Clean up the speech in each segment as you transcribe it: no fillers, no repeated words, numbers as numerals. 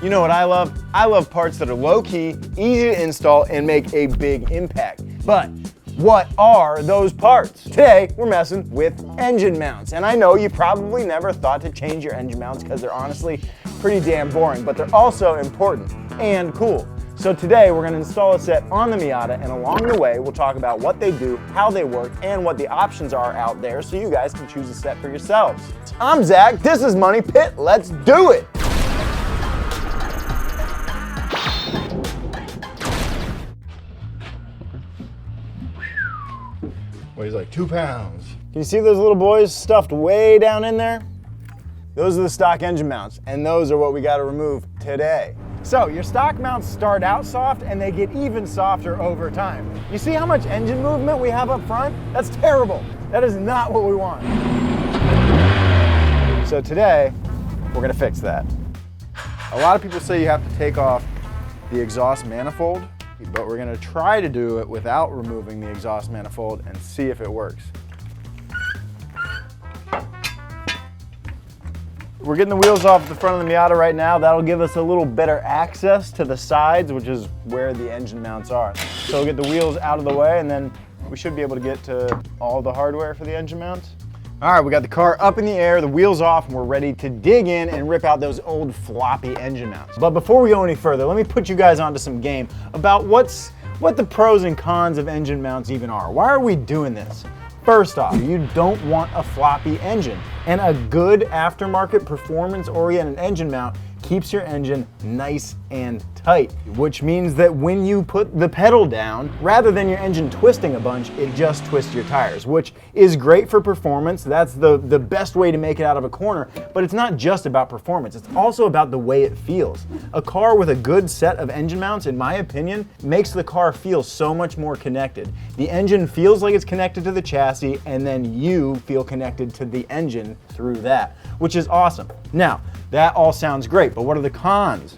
You know what I love? I love parts that are low-key, easy to install, and make a big impact. But what are those parts? Today, we're messing with engine mounts. And I know you probably never thought to change your engine mounts because they're honestly pretty damn boring, but they're also important and cool. So today, we're gonna install a set on the Miata, and along the way, we'll talk about what they do, how they work, and what the options are out there so you guys can choose a set for yourselves. I'm Zach, this is Money Pit, let's do it! Weighs like 2 pounds. Can you see those little boys stuffed way down in there? Those are the stock engine mounts, and those are what we gotta remove today. So your stock mounts start out soft and they get even softer over time. You see how much engine movement we have up front? That's terrible. That is not what we want. So today, we're gonna fix that. A lot of people say you have to take off the exhaust manifold, but we're gonna try to do it without removing the exhaust manifold and see if it works. We're getting the wheels off the front of the Miata right now. That'll give us a little better access to the sides, which is where the engine mounts are. So we'll get the wheels out of the way and then we should be able to get to all the hardware for the engine mounts. All right, we got the car up in the air, the wheels off, and we're ready to dig in and rip out those old floppy engine mounts. But before we go any further, let me put you guys onto some game about what the pros and cons of engine mounts even are. Why are we doing this? First off, you don't want a floppy engine, and a good aftermarket performance-oriented engine mount keeps your engine nice and tight, which means that when you put the pedal down, rather than your engine twisting a bunch, it just twists your tires, which is great for performance. That's the best way to make it out of a corner, but it's not just about performance. It's also about the way it feels. A car with a good set of engine mounts, in my opinion, makes the car feel so much more connected. The engine feels like it's connected to the chassis, and then you feel connected to the engine through that, which is awesome. Now, that all sounds great, but what are the cons?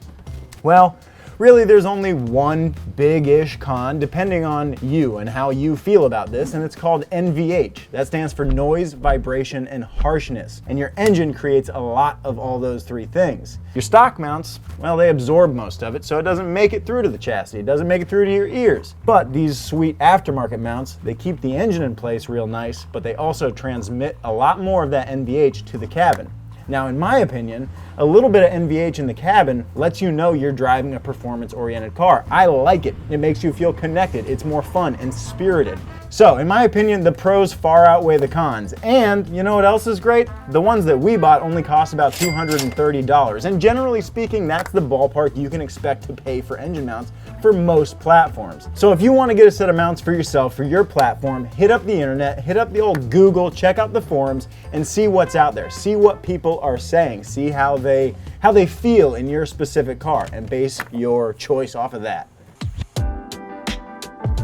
Well, really there's only one big-ish con depending on you and how you feel about this, and it's called NVH. That stands for noise, vibration, and harshness. And your engine creates a lot of all those three things. Your stock mounts, well, they absorb most of it, so it doesn't make it through to the chassis. It doesn't make it through to your ears. But these sweet aftermarket mounts, they keep the engine in place real nice, but they also transmit a lot more of that NVH to the cabin. Now, in my opinion, a little bit of NVH in the cabin lets you know you're driving a performance-oriented car. I like it. It makes you feel connected. It's more fun and spirited. So, in my opinion, the pros far outweigh the cons. And you know what else is great? The ones that we bought only cost about $230. And generally speaking, that's the ballpark you can expect to pay for engine mounts for most platforms. So if you want to get a set of mounts for yourself, for your platform, hit up the internet, hit up the old Google, check out the forums, and see what's out there. See what people are saying. See how they feel in your specific car, and base your choice off of that.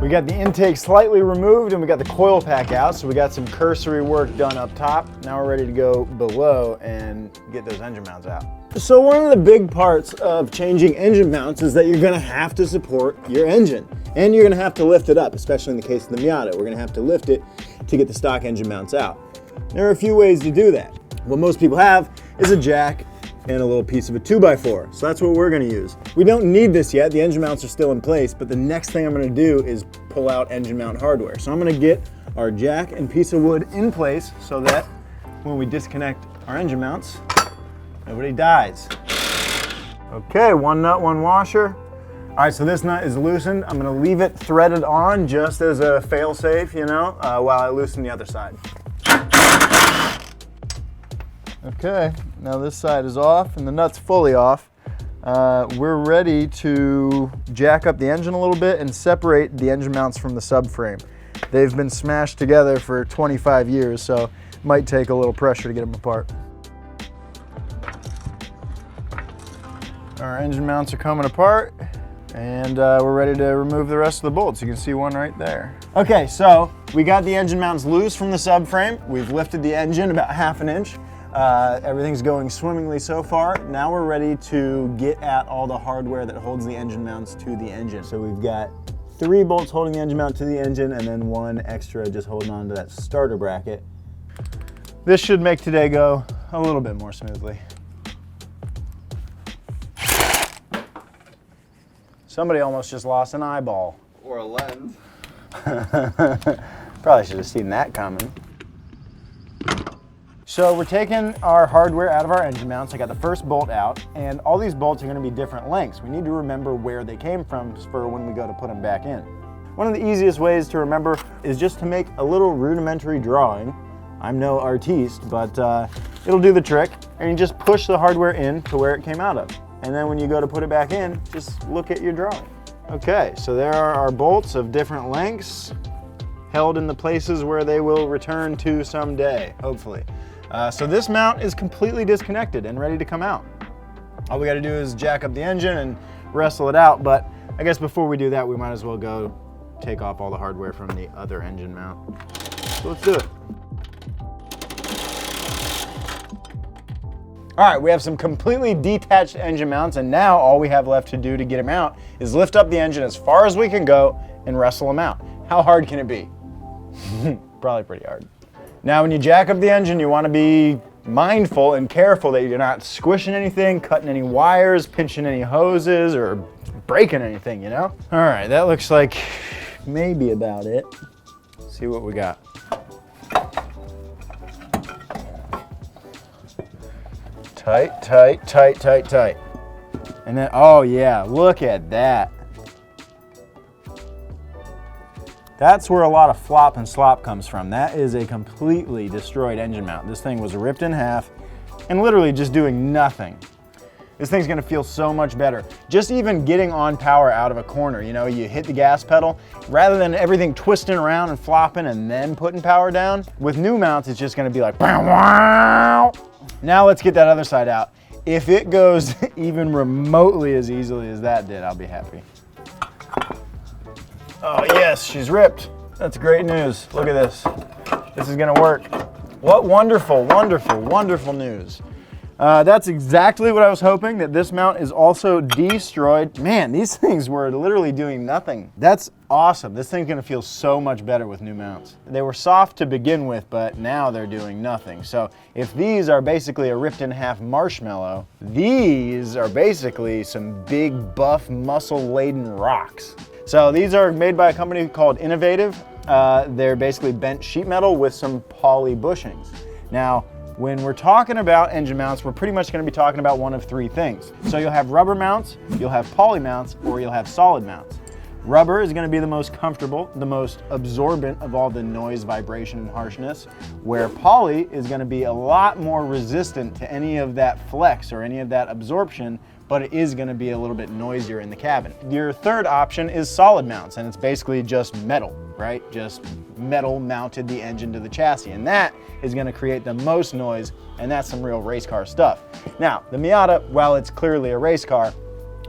We got the intake slightly removed and we got the coil pack out, so we got some cursory work done up top. Now we're ready to go below and get those engine mounts out. So one of the big parts of changing engine mounts is that you're gonna have to support your engine, and you're gonna have to lift it up, especially in the case of the Miata. We're gonna have to lift it to get the stock engine mounts out. There are a few ways to do that. What most people have is a jack and a little piece of a 2x4. So that's what we're gonna use. We don't need this yet, the engine mounts are still in place, but the next thing I'm gonna do is pull out engine mount hardware. So I'm gonna get our jack and piece of wood in place so that when we disconnect our engine mounts, nobody dies. Okay, one nut, one washer. All right, so this nut is loosened. I'm gonna leave it threaded on just as a fail-safe, you know, while I loosen the other side. Okay, now this side is off and the nut's fully off. We're ready to jack up the engine a little bit and separate the engine mounts from the subframe. They've been smashed together for 25 years, so it might take a little pressure to get them apart. Our engine mounts are coming apart, and we're ready to remove the rest of the bolts. You can see one right there. Okay, so we got the engine mounts loose from the subframe. We've lifted the engine about 1/2 inch. Everything's going swimmingly so far. Now we're ready to get at all the hardware that holds the engine mounts to the engine. So we've got 3 bolts holding the engine mount to the engine, and then 1 extra just holding on to that starter bracket. This should make today go a little bit more smoothly. Somebody almost just lost an eyeball. Or a lens. Probably should have seen that coming. So we're taking our hardware out of our engine mounts. I got the first bolt out, and all these bolts are going to be different lengths. We need to remember where they came from for when we go to put them back in. One of the easiest ways to remember is just to make a little rudimentary drawing. I'm no artiste, but it'll do the trick. And you just push the hardware in to where it came out of. And then when you go to put it back in, just look at your drawing. Okay, so there are our bolts of different lengths held in the places where they will return to someday, hopefully. So this mount is completely disconnected and ready to come out. All we gotta do is jack up the engine and wrestle it out, but I guess before we do that, we might as well go take off all the hardware from the other engine mount. So let's do it. All right, we have some completely detached engine mounts, and now all we have left to do to get them out is lift up the engine as far as we can go and wrestle them out. How hard can it be? Probably pretty hard. Now, when you jack up the engine, you want to be mindful and careful that you're not squishing anything, cutting any wires, pinching any hoses, or breaking anything, you know? All right, that looks like maybe about it. Let's see what we got. Tight, tight, tight, tight, tight. And then, oh yeah, look at that. That's where a lot of flop and slop comes from. That is a completely destroyed engine mount. This thing was ripped in half and literally just doing nothing. This thing's gonna feel so much better. Just even getting on power out of a corner, you know, you hit the gas pedal, rather than everything twisting around and flopping and then putting power down, with new mounts, it's just gonna be like, bow, wow. Now let's get that other side out. If it goes even remotely as easily as that did, I'll be happy. Oh yes, she's ripped. That's great news. Look at this. This is gonna work. What wonderful, wonderful, wonderful news. That's exactly what I was hoping, that this mount is also destroyed. Man, these things were literally doing nothing. That's awesome. This thing's gonna feel so much better with new mounts. They were soft to begin with, but now they're doing nothing. So if these are basically a ripped in half marshmallow, these are basically some big, buff, muscle-laden rocks. So these are made by a company called Innovative. They're basically bent sheet metal with some poly bushings. Now, when we're talking about engine mounts, we're pretty much gonna be talking about one of three things. So you'll have rubber mounts, you'll have poly mounts, or you'll have solid mounts. Rubber is gonna be the most comfortable, the most absorbent of all the noise, vibration, and harshness, where poly is gonna be a lot more resistant to any of that flex or any of that absorption, but it is gonna be a little bit noisier in the cabin. Your third option is solid mounts, and it's basically just metal, right? Just metal mounted the engine to the chassis, and that is gonna create the most noise, and that's some real race car stuff. Now, the Miata, while it's clearly a race car,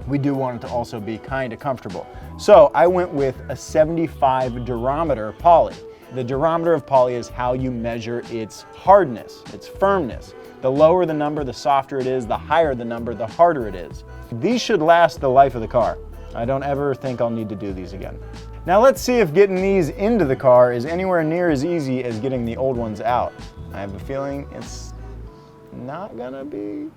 we do want it to also be kind of comfortable. So I went with a 75 durometer poly. The durometer of poly is how you measure its hardness, its firmness. The lower the number, the softer it is. The higher the number, the harder it is. These should last the life of the car. I don't ever think I'll need to do these again. Now let's see if getting these into the car is anywhere near as easy as getting the old ones out. I have a feeling it's not gonna be.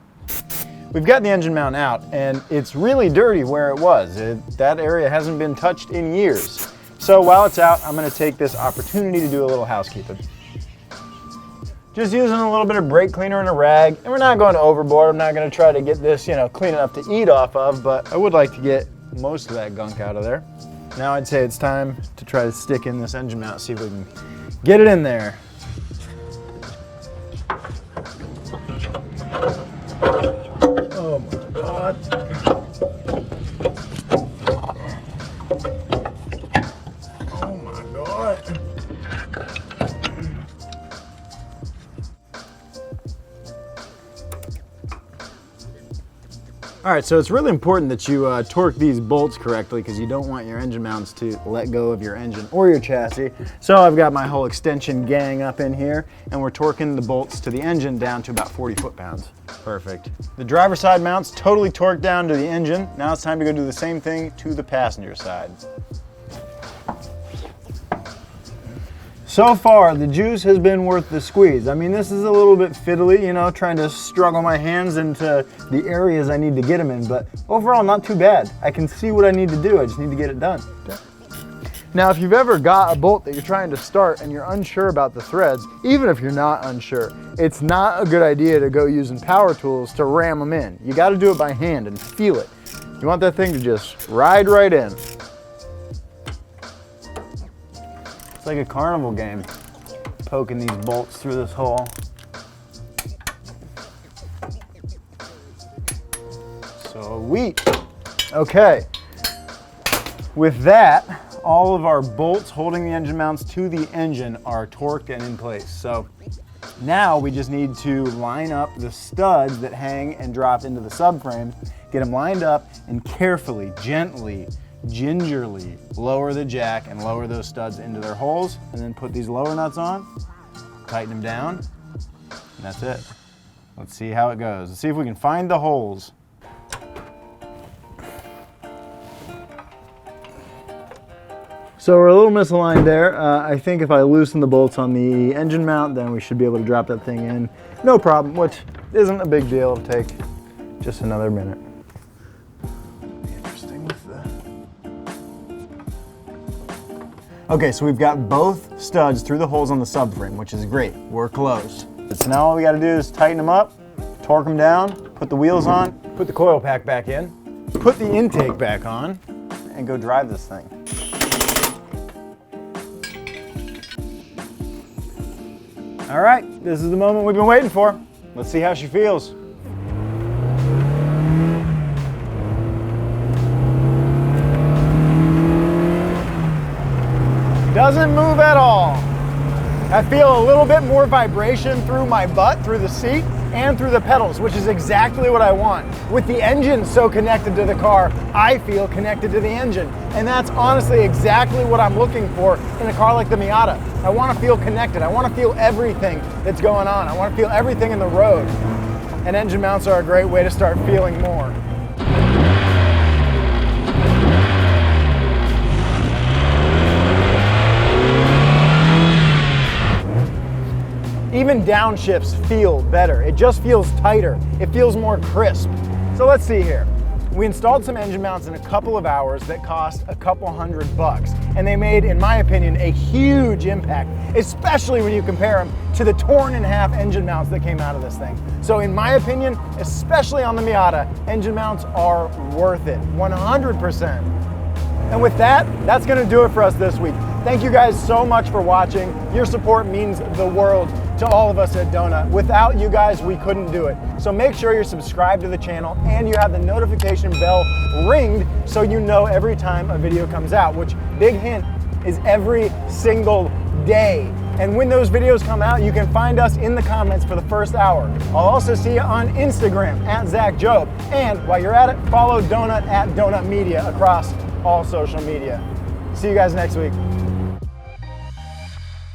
We've got the engine mount out, and it's really dirty where it was. That area hasn't been touched in years. So while it's out, I'm gonna take this opportunity to do a little housekeeping. Just using a little bit of brake cleaner and a rag, and we're not going overboard. I'm not gonna try to get this, you know, clean enough to eat off of, but I would like to get most of that gunk out of there. Now I'd say it's time to try to stick in this engine mount, see if we can get it in there. Oh my God. Oh my God. All right, so it's really important that you torque these bolts correctly, because you don't want your engine mounts to let go of your engine or your chassis. So I've got my whole extension gang up in here, and we're torquing the bolts to the engine down to about 40 foot-pounds. Perfect. The driver's side mount's totally torqued down to the engine. Now it's time to go do the same thing to the passenger side. So far, the juice has been worth the squeeze. I mean, this is a little bit fiddly, you know, trying to struggle my hands into the areas I need to get them in, but overall, not too bad. I can see what I need to do. I just need to get it done. Now, if you've ever got a bolt that you're trying to start and you're unsure about the threads, even if you're not unsure, it's not a good idea to go using power tools to ram them in. You got to do it by hand and feel it. You want that thing to just ride right in. It's like a carnival game, poking these bolts through this hole. Sweet. Okay. With that, all of our bolts holding the engine mounts to the engine are torqued and in place. So now we just need to line up the studs that hang and drop into the subframe, get them lined up, and carefully, gently, gingerly lower the jack and lower those studs into their holes, and then put these lower nuts on, tighten them down, and that's it. Let's see how it goes. Let's see if we can find the holes. So we're a little misaligned there. I think if I loosen the bolts on the engine mount, then we should be able to drop that thing in. No problem, which isn't a big deal. It'll take just another minute. Okay, so we've got both studs through the holes on the subframe, which is great. We're close. So now all we gotta do is tighten them up, torque them down, put the wheels on, put the coil pack back in, put the intake back on, and go drive this thing. All right, this is the moment we've been waiting for. Let's see how she feels. Doesn't move at all. I feel a little bit more vibration through my butt, through the seat, and through the pedals, which is exactly what I want. With the engine so connected to the car, I feel connected to the engine. And that's honestly exactly what I'm looking for in a car like the Miata. I want to feel connected. I want to feel everything that's going on. I want to feel everything in the road. And engine mounts are a great way to start feeling more. Even downshifts feel better. It just feels tighter. It feels more crisp. So let's see here. We installed some engine mounts in a couple of hours that cost a couple $100, and they made, in my opinion, a huge impact, especially when you compare them to the torn in half engine mounts that came out of this thing. So in my opinion, especially on the Miata, engine mounts are worth it, 100%. And with that, that's gonna do it for us this week. Thank you guys so much for watching. Your support means the world to all of us at Donut. Without you guys, we couldn't do it. So make sure you're subscribed to the channel and you have the notification bell ringed so you know every time a video comes out, which, big hint, is every single day. And when those videos come out, you can find us in the comments for the first hour. I'll also see you on Instagram at Zach Jobe. And while you're at it, follow Donut at Donut Media across all social media. See you guys next week.